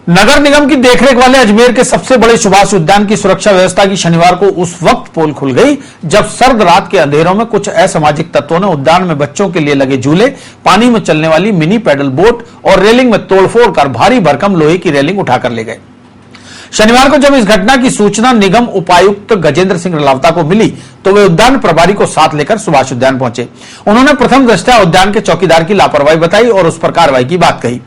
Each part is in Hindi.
नगर निगम की देखरेख वाले अजमेर के सबसे बड़े सुभाष उद्यान की सुरक्षा व्यवस्था की शनिवार को उस वक्त पोल खुल गई जब सर्द रात के अंधेरों में कुछ असामाजिक तत्वों ने उद्यान में बच्चों के लिए लगे झूले, पानी में चलने वाली मिनी पैडल बोट और रेलिंग में तोड़फोड़ कर भारी भरकम लोहे की रेलिंग उठाकर ले गए। शनिवार को जब इस घटना की सूचना निगम उपायुक्त गजेंद्र सिंह रलावता को मिली तो वे उद्यान प्रभारी को साथ लेकर सुभाष उद्यान पहुंचे। उन्होंने प्रथम दृष्टया उद्यान के चौकीदार की लापरवाही बताई और उस पर कार्रवाई की बात कही।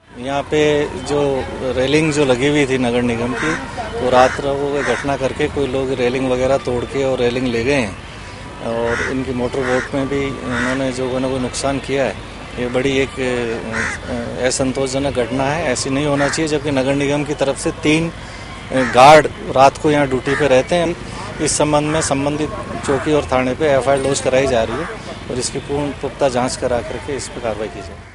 यहाँ पे जो रेलिंग जो लगी हुई थी नगर निगम की, तो रात को घटना करके कोई लोग रेलिंग वगैरह तोड़ के और रेलिंग ले गए हैं और इनकी मोटर बोट में भी उन्होंने जो कोई नुकसान किया है। ये बड़ी एक असंतोषजनक घटना है, ऐसी नहीं होना चाहिए। जबकि नगर निगम की तरफ से 3 गार्ड रात को यहाँ ड्यूटी पे रहते हैं। इस संबंध में संबंधित चौकी और थाने पे एफआईआर लॉन्च कराई जा रही है और इसकी पूर्ण पुख्ता जांच करा करके इस पर कार्रवाई की जाए।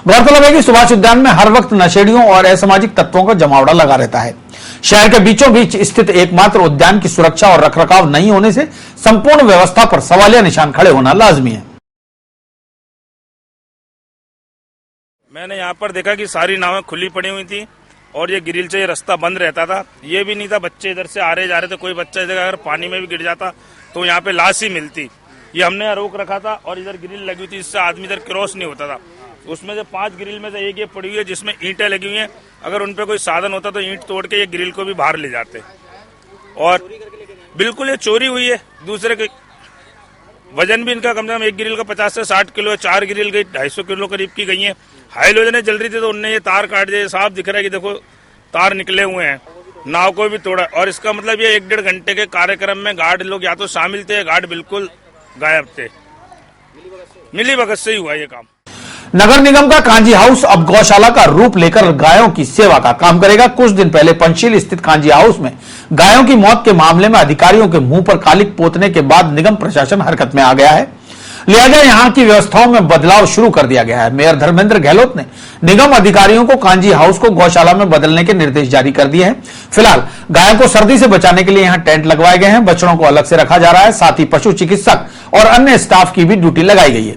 गौरतलब है कि सुभाष उद्यान में हर वक्त नशेड़ियों और असामाजिक तत्वों का जमावड़ा लगा रहता है। शहर के बीचों बीच स्थित एकमात्र उद्यान की सुरक्षा और रखरखाव नहीं होने से संपूर्ण व्यवस्था पर सवालिया निशान खड़े होना लाजमी है। मैंने यहाँ पर देखा कि सारी नावें खुली पड़ी हुई थी और ये ग्रिल से ये रास्ता बंद रहता था। ये भी नहीं था बच्चे इधर से आ रहे जा रहे थे, कोई बच्चा इधर अगर पानी में भी गिर जाता तो यहाँ पे लाश ही मिलती। ये हमने रोक रखा था और इधर ग्रिल लगी हुई थी, इससे आदमी इधर क्रॉस नहीं होता था। उसमें से 5 ग्रिल में से एक ये पड़ी हुई है जिसमें ईंटें लगी हुई हैं। अगर उन पे कोई साधन होता तो ईंट तोड़ के ये ग्रिल को भी बाहर ले जाते। और बिल्कुल ये चोरी हुई है। दूसरे के वजन भी इनका कम से कम एक ग्रिल का 50 से 60 किलो है। 4 ग्रिल गई 250 किलो करीब की गई है। हाइलोजन जल रही थी तो उनने ये तार काट दिए। साफ दिख रहा है कि देखो तार निकले हुए हैं। नाव को भी तोड़ा और इसका मतलब ये 1-1.5 घंटे के कार्यक्रम में गार्ड लोग या तो शामिल थे, गार्ड बिल्कुल गायब थे। मिली भगत से ही हुआ ये काम। नगर निगम का कांजी हाउस अब गौशाला का रूप लेकर गायों की सेवा का काम करेगा। कुछ दिन पहले पंचशील स्थित कांजी हाउस में गायों की मौत के मामले में अधिकारियों के मुंह पर कालिक पोतने के बाद निगम प्रशासन हरकत में आ गया है। लिहाजा यहां की व्यवस्थाओं में बदलाव शुरू कर दिया गया है। मेयर धर्मेंद्र गहलोत ने निगम अधिकारियों को कांजी हाउस को गौशाला में बदलने के निर्देश जारी कर दिए हैं। फिलहाल गायों को सर्दी से बचाने के लिए यहां टेंट लगवाए गए हैं। बछड़ों को अलग से रखा जा रहा है। साथ ही पशु चिकित्सक और अन्य स्टाफ की भी ड्यूटी लगाई गई है।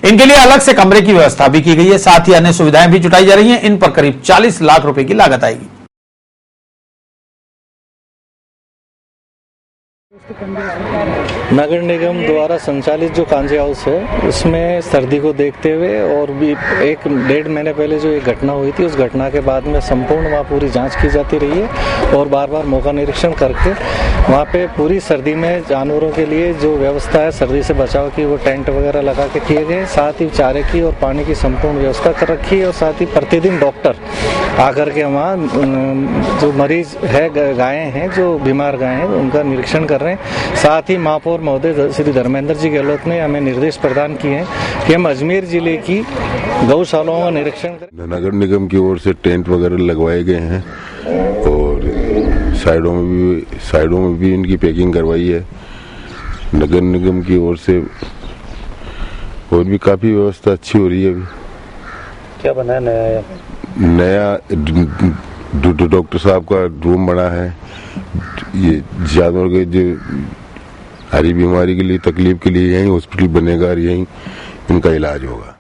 इनके लिए अलग से कमरे की व्यवस्था भी की गई है। साथ ही अन्य सुविधाएं भी जुटाई जा रही हैं। इन पर करीब 40 लाख रुपए की लागत आएगी। नगर निगम द्वारा संचालित जो कांजी हाउस है उसमें सर्दी को देखते हुए और भी 1-1.5 महीने पहले जो एक घटना हुई थी, उस घटना के बाद में संपूर्ण वहाँ पूरी जांच की जाती रही है और बार बार मौका निरीक्षण करके वहाँ पे पूरी सर्दी में जानवरों के लिए जो व्यवस्था है सर्दी से बचाव की, वो टेंट वगैरह लगा के किए गए। साथ ही चारे की और पानी की संपूर्ण व्यवस्था कर रखी है और साथ ही प्रतिदिन डॉक्टर आकर के वहाँ जो मरीज है, गायें हैं, जो बीमार गायें हैं, उनका निरीक्षण कर रहे हैं। साथ ही महापौर महोदय श्री धर्मेंद्र जी गहलोत ने हमें निर्देश प्रदान किए हैं कि हम अजमेर जिले की गौशालाओं का निरीक्षण करें। नगर निगम की ओर से टेंट वगैरह लगवाए गए हैं और साइडों में भी इनकी पैकिंग करवाई है। नगर निगम की ओर से और भी काफी व्यवस्था अच्छी हो रही है। अभी क्या बना है? नया डॉक्टर साहब का रूम बना है। ये जानवर के जो हरी बीमारी के लिए तकलीफ के लिए यही हॉस्पिटल बनेगा और यही इनका इलाज होगा।